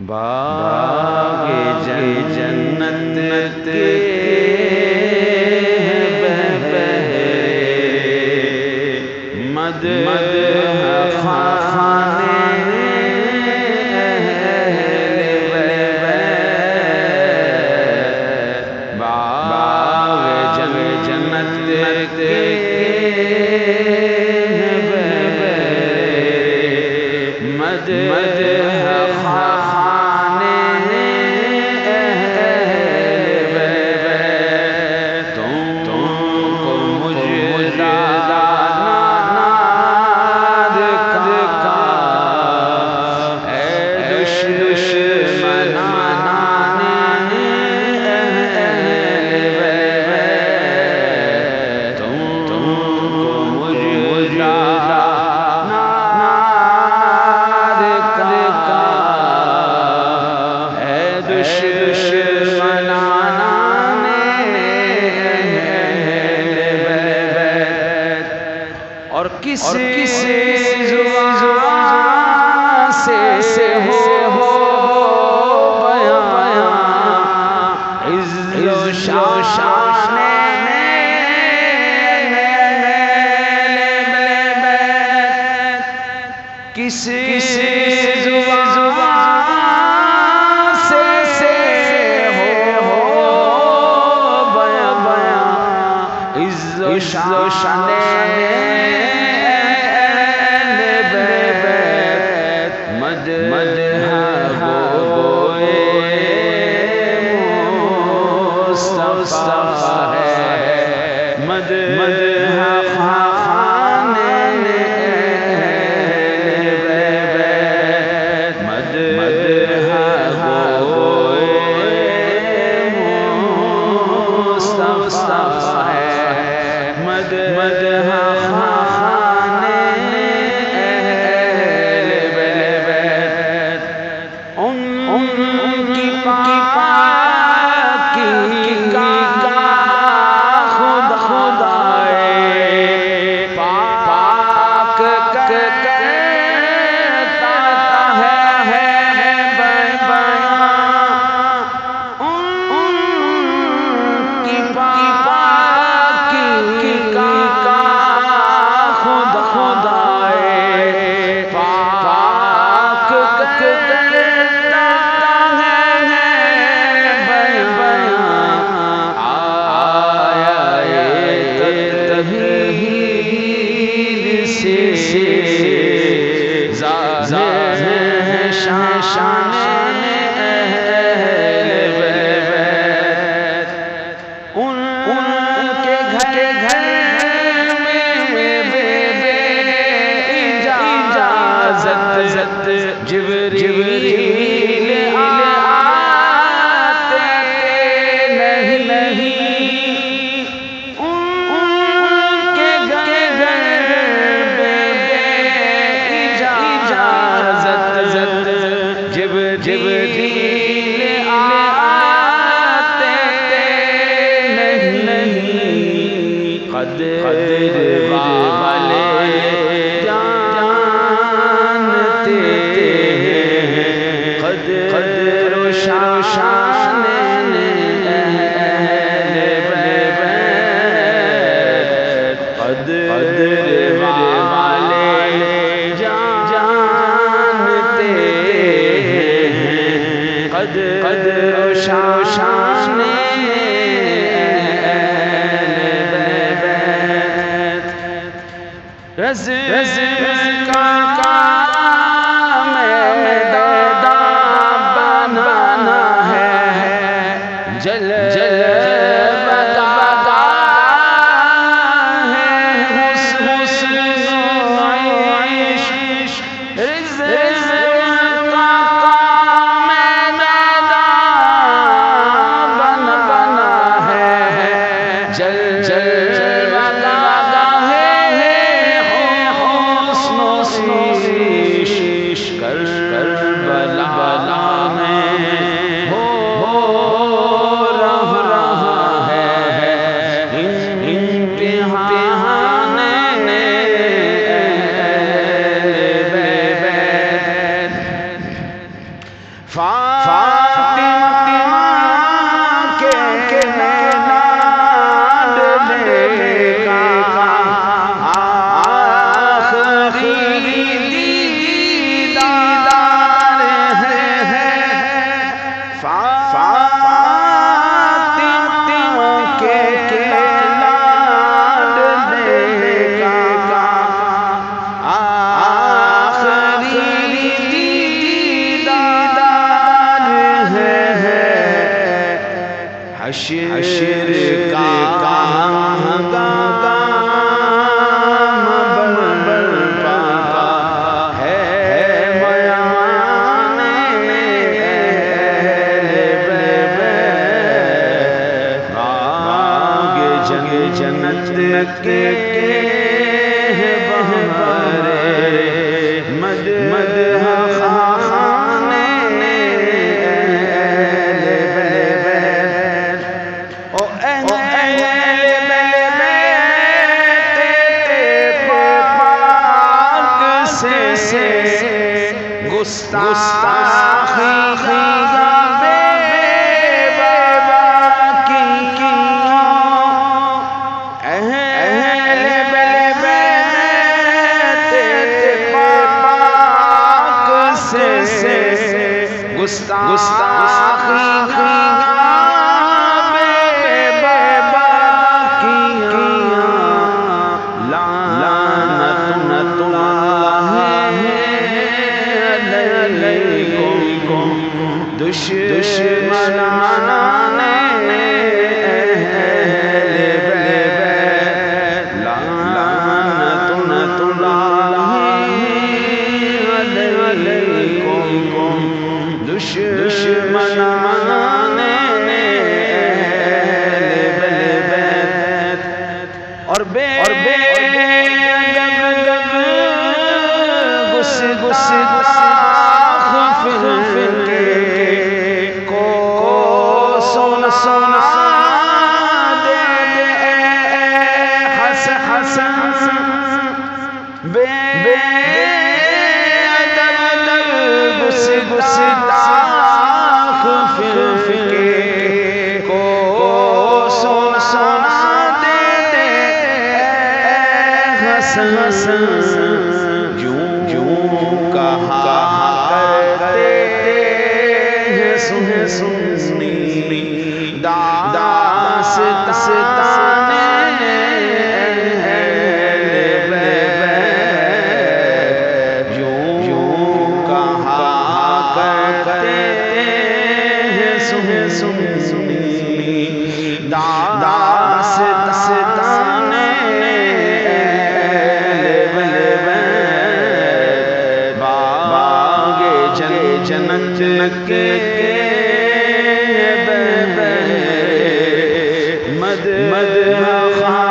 باغ جنت کے مد خانے باغ جنت کے مد اور کسی زبان سے ہو بیان عز و شان کسی زبان سے ہو بیان عز و شان جبریل آتے نہیں ان کے گھر بے اجازت جبریل آتے نہیں قدر والے قدر و شان اہل بیت قدر والے جانتے ہیں قدر و شان اہل بیت رزق کا فاطمہ کے لاڈلے کا آخری دیدار ہے فاطمہ کے لاڈلے کا آخری دیدار ہے حشر کا جنت کے بہارے مدح خانے او اہل بیت پاک سے گستاخی گستاخی بے بابا کیا لعنت اللہ علیکم دشمنان اہل بیت لعنت اللہ علیکم دشمنان اہل بیت اور بے گستاخ فرقے کو سونا دے حسن بے گستاخ فرقے کو سونا دے حسن جوں کہا کرتے ہیں سنی داستان اہل بیت جوں کہا کرتے ہیں سنی داستان جنت کے مدح